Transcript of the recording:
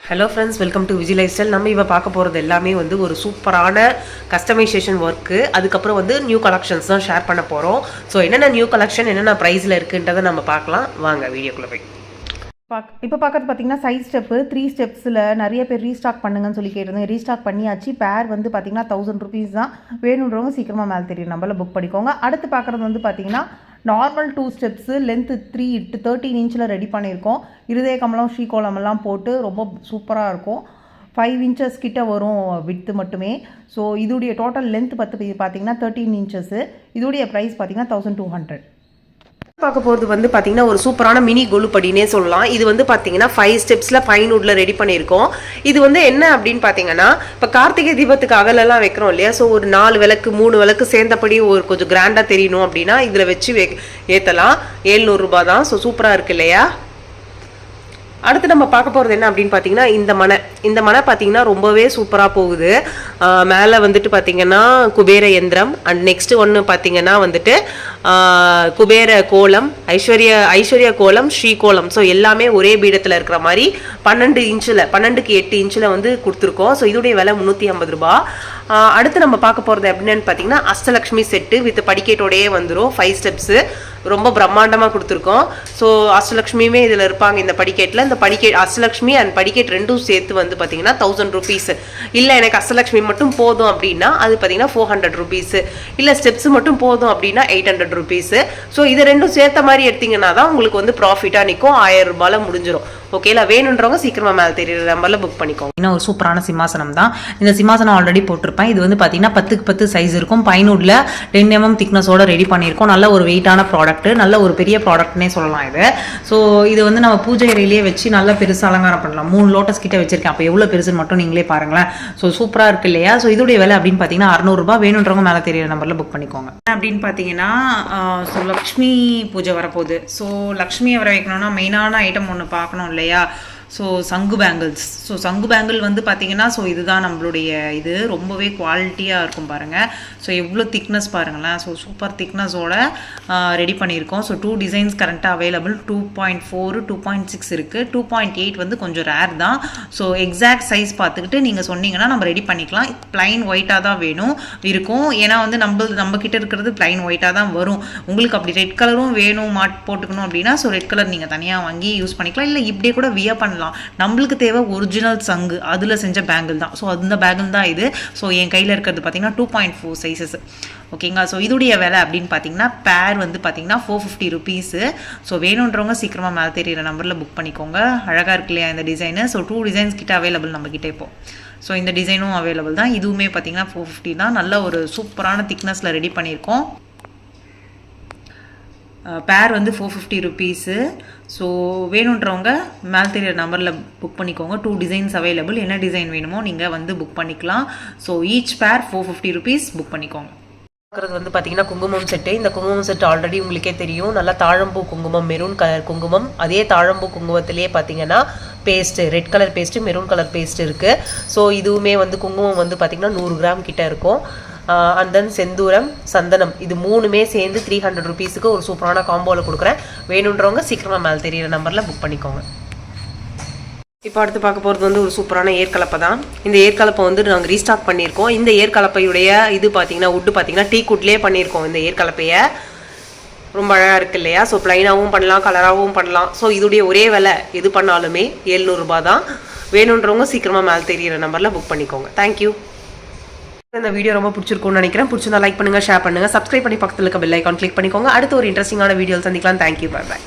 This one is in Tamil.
Hello friends, welcome to Viji life style. நம்ம இப்போ பார்க்க போகிறது எல்லாமே வந்து ஒரு சூப்பரான கஸ்டமைசேஷன் ஒர்க்கு. அதுக்கப்புறம் வந்து நியூ கலெக்ஷன்ஸ் தான் ஷேர் பண்ண போகிறோம். ஸோ என்னென்ன நியூ கலெக்ஷன் என்னென்ன ப்ரைஸில் இருக்குன்றதை நம்ம பார்க்கலாம். வாங்க வீடியோக்குள்ளே போய் இப்போ பார்க்கறது பார்த்தீங்கன்னா சைட் ஸ்டெப்பு 3 ஸ்டெப்ஸில் நிறைய பேர் ரீஸ்டாக் பண்ணுங்கன்னு சொல்லி கேட்டிருந்தேன். ரீஸ்டாக் பண்ணியாச்சு. பேர் வந்து பார்த்தீங்கன்னா 1000 rupees தான். வேணுன்றவங்க சீக்கிரமாக மேலே தெரியும் நம்பரில் புக் பண்ணிக்கோங்க. அடுத்து பார்க்குறது வந்து பார்த்தீங்கன்னா normal 2 steps length 13 inches ready பண்ணியிருக்கோம். இருதய கமலம் ஸ்ரீகோளமெல்லாம் போட்டு ரொம்ப சூப்பராக இருக்கும். 5 inches கிட்ட வரும் விட்த்து மட்டுமே. ஸோ இதோடைய டோட்டல் லென்த் பார்த்தீங்கன்னா 13 inches. இதோடைய ப்ரைஸ் பார்த்தீங்கன்னா 1200. பார்க்க போகிறது வந்து பார்த்தீங்கன்னா ஒரு சூப்பரான மினி கொலுப்படினே சொல்லலாம். இது வந்து பார்த்தீங்கன்னா 5 ஸ்டெப்ஸில் பைன்வுட்டில் ரெடி பண்ணியிருக்கோம். இது வந்து என்ன அப்படின்னு பார்த்தீங்கன்னா, இப்போ கார்த்திகை தீபத்துக்கு அகலெல்லாம் வைக்கிறோம் இல்லையா? ஸோ ஒரு 4 விளக்கு 3 விளக்கு சேர்ந்தபடி ஒரு கொஞ்சம் கிராண்டாக தெரியணும் அப்படின்னா இதில் வச்சு ஏற்றலாம். 700 ரூபாய் தான். ஸோ சூப்பராக இருக்கு இல்லையா? அடுத்து நம்ம பார்க்க போகிறது என்ன அப்படின்னு பார்த்தீங்கன்னா, இந்த மனை பார்த்தீங்கன்னா ரொம்பவே சூப்பராக போகுது. மேலே வந்துட்டு பார்த்தீங்கன்னா குபேர யந்திரம், அண்ட் நெக்ஸ்ட் ஒன்று பார்த்தீங்கன்னா வந்துட்டு குபேர கோலம், ஐஸ்வர்யா கோலம், ஸ்ரீ கோலம். ஸோ எல்லாமே ஒரே பீடத்தில் இருக்கிற மாதிரி 12க்கு 8 inches வந்து கொடுத்துருக்கோம். ஸோ இதோடைய விலை 350 ரூபாய். அடுத்து நம்ம பார்க்க போகிறது எப்படின்னு பார்த்தீங்கன்னா அஷ்டலக்ஷ்மி செட்டு வித் படிக்கேட்டோடையே வந்துடும். 5 ஸ்டெப்ஸு ரொம்ப பிரம்மாண்டமாக கொடுத்துருக்கோம். ஸோ அஷ்டலக்ஷ்மியுமே இதில் இருப்பாங்க இந்த படிக்கேட்டில். இந்த படிக்கேட் அஷ்டலக்ஷ்மி அண்ட் படிக்கேட் ரெண்டும் சேர்த்து வந்து பார்த்தீங்கன்னா 1000 rupees. இல்லை எனக்கு அஷ்டலக்ஷ்மி மட்டும் போதும் அப்படின்னா அது பார்த்தீங்கன்னா 400 rupees. இல்லை ஸ்டெப்ஸ் மட்டும் போதும் அப்படின்னா 800 rupees. ஸோ இது ரெண்டும் சேர்த்த மாதிரி எடுத்தீங்கன்னா தான் உங்களுக்கு வந்து ப்ராஃபிட்டாக நிற்கும். 1000 ரூபாயில் முடிஞ்சிடும். ஓகேல, வேணுன்றவங்க சீக்கிரமாக மேலே தெரியுற நம்பரில் புக் பண்ணிக்கோங்க. இன்னும் ஒரு சூப்பரான சிம்மாசனம் தான். இந்த சிம்மாசனம் ஆல்ரெடி போட்டிருப்பேன். இது வந்து பார்த்தீங்கன்னா 10க்கு 10 சைஸ் இருக்கும். பைன்வுட்ல 10 mm திக்னஸோட ரெடி பண்ணியிருக்கோம். நல்ல ஒரு வெயிட்டான ப்ராடக்ட், நல்ல ஒரு பெரிய ப்ராடக்ட்னே சொல்லலாம் இது. ஸோ இது வந்து நம்ம பூஜை அறையிலேயே வச்சு நல்லா பெருசாக அலங்காரம் பண்ணலாம். 3 லோட்டஸ் கிட்ட வச்சிருக்கேன். அப்போ எவ்வளோ பெருசுன்னு மட்டும் நீங்களே பாருங்களேன். ஸோ சூப்பராக இருக்கு இல்லையா? ஸோ இதோடைய விலை அப்படின்னு பார்த்தீங்கன்னா 600 ரூபாய். வேணுன்றவங்க மேலே தெரியுற நம்பரில் புக் பண்ணிக்கோங்க. அப்படின்னு பார்த்தீங்கன்னா ஸோ லக்ஷ்மி பூஜை வரப்போகுது. ஸோ லக்ஷ்மியை வர வைக்கணும்னா மெயினான ஐட்டம் ஒன்று பார்க்கணும் இல்லையா? ஸோ சங்கு பேங்கிள்ஸ். ஸோ சங்கு பேங்கிள் வந்து பார்த்தீங்கன்னா ஸோ இதுதான் நம்மளுடைய இது ரொம்பவே குவாலிட்டியாக இருக்கும் பாருங்கள். ஸோ எவ்வளோ திக்னஸ் பாருங்களேன். ஸோ சூப்பர் திக்னஸோட ரெடி பண்ணியிருக்கோம். ஸோ 2 டிசைன்ஸ் கரண்ட்டாக அவைலபிள். 2.4 2.6 இருக்குது. 2.8 வந்து கொஞ்சம் ரேர் தான். ஸோ எக்ஸாக்ட் சைஸ் பார்த்துக்கிட்டு நீங்கள் சொன்னீங்கன்னா நம்ம ரெடி பண்ணிக்கலாம். பிளைன் ஒயிட்டாக தான் வேணும் இருக்கும். ஏன்னா வந்து நம்ம கிட்ட இருக்கிறது பிளைன் ஒயிட்டாக தான் வரும். உங்களுக்கு அப்படி ரெட் கலரும் வேணும் போட்டுக்கணும் அப்படின்னா ஸோ ரெட் கலர் நீங்கள் தனியாக வாங்கி யூஸ் பண்ணிக்கலாம். இல்லை இப்படியே கூட வியர் பண்ணலாம். நம்மளுக்கு தேவை ஒரிஜினல் சங்கு, அதில் செஞ்ச பேங்கிள் தான். ஸோ அந்த பேங்கிள் தான் இது. ஸோ என் கையில் இருக்கிறது பார்த்தீங்கன்னா 2.4 சைஸஸ். ஓகேங்களா? ஸோ இதோடைய விலை அப்படின்னு பார்த்தீங்கன்னா பேர் வந்து பார்த்தீங்கன்னா 450 rupees. ஸோ வேணுன்றவங்க சீக்கிரமாக மேலே தெரியிற நம்பரில் புக் பண்ணிக்கோங்க. அழகாக இருக்கு இல்லையா இந்த டிசைனு? ஸோ 2 டிசைன்ஸ் கிட்ட அவைலபிள் நம்மக்கிட்ட இப்போ. ஸோ இந்த டிசைனும் அவைலபிள் தான். இதுவுமே பார்த்தீங்கன்னா 450 தான். நல்ல ஒரு சூப்பரான திக்னஸில் ரெடி பண்ணியிருக்கோம். பேர் வந்து 450 rupees. ஸோ வேணுன்றவங்க மேலே தெரியிற நம்பரில் புக் பண்ணிக்கோங்க. 2 டிசைன்ஸ் அவைலபிள். என்ன டிசைன் வேணுமோ நீங்கள் வந்து புக் பண்ணிக்கலாம். ஸோ ஈச் பேர் 450 rupees புக் பண்ணிக்கோங்க. பார்க்குறது வந்து பார்த்தீங்கன்னா குங்குமம் செட்டு. இந்த குங்குமம் செட்டு ஆல்ரெடி உங்களுக்கே தெரியும். நல்லா தாழம்பூ குங்குமம், மெரூன் கலர் குங்குமம். அதே தாழம்பூ குங்குமத்திலே பார்த்தீங்கன்னா paste, red colour paste, maroon colour paste இருக்குது. ஸோ இதுவுமே வந்து குங்குமம் வந்து பார்த்தீங்கன்னா 100 கிராம் கிட்ட இருக்கும். அண்ட் தென் செந்தூரம், சந்தனம், இது 3மே சேர்ந்து 300 rupeesக்கு ஒரு சூப்பரான காம்போவில் கொடுக்குறேன். வேணுன்றவங்க சீக்கிரமாக மேலே தெரியிற நம்பரில் புக் பண்ணிக்கோங்க. இப்போ அடுத்து பார்க்க போகிறது வந்து ஒரு சூப்பரான ஏற்கலப்பை தான். இந்த ஏற்கலப்பை வந்து நாங்கள் ரீஸ்டாக் பண்ணியிருக்கோம். இந்த ஏற்கலப்பையுடைய இது பார்த்தீங்கன்னா உட்டு பார்த்தீங்கன்னா டீ குட்லேயே பண்ணியிருக்கோம். இந்த ஏற்கலப்பையை ரொம்ப அழகாக இருக்குது இல்லையா? ஸோ ப்ளைனாகவும் பண்ணலாம், கலராகவும் பண்ணலாம். ஸோ இதோடைய ஒரே விலை எது பண்ணாலுமே 700 ரூபாய் தான். வேணுன்றவங்க சீக்கிரமாக மேலே தெரியிற நம்பரில் புக் பண்ணிக்கோங்க. தேங்க்யூ. இந்த வீடியோ ரொம்ப பிடிச்சிருக்கும்னு நினைக்கிறேன். பிடிச்சிருந்தா லைக் பண்ணுங்கள், ஷேர் பண்ணுங்கள், சப்ஸ்கிரைப் பண்ணி பக்கத்தில் இருக்க பெல் ஐக்கான் கிளிக் பண்ணிக்கோங்க. அடுத்து ஒரு இன்ட்ரெஸ்டிங்கான வீடியோ சந்திக்கலாம். தேங்க்யூ. பை.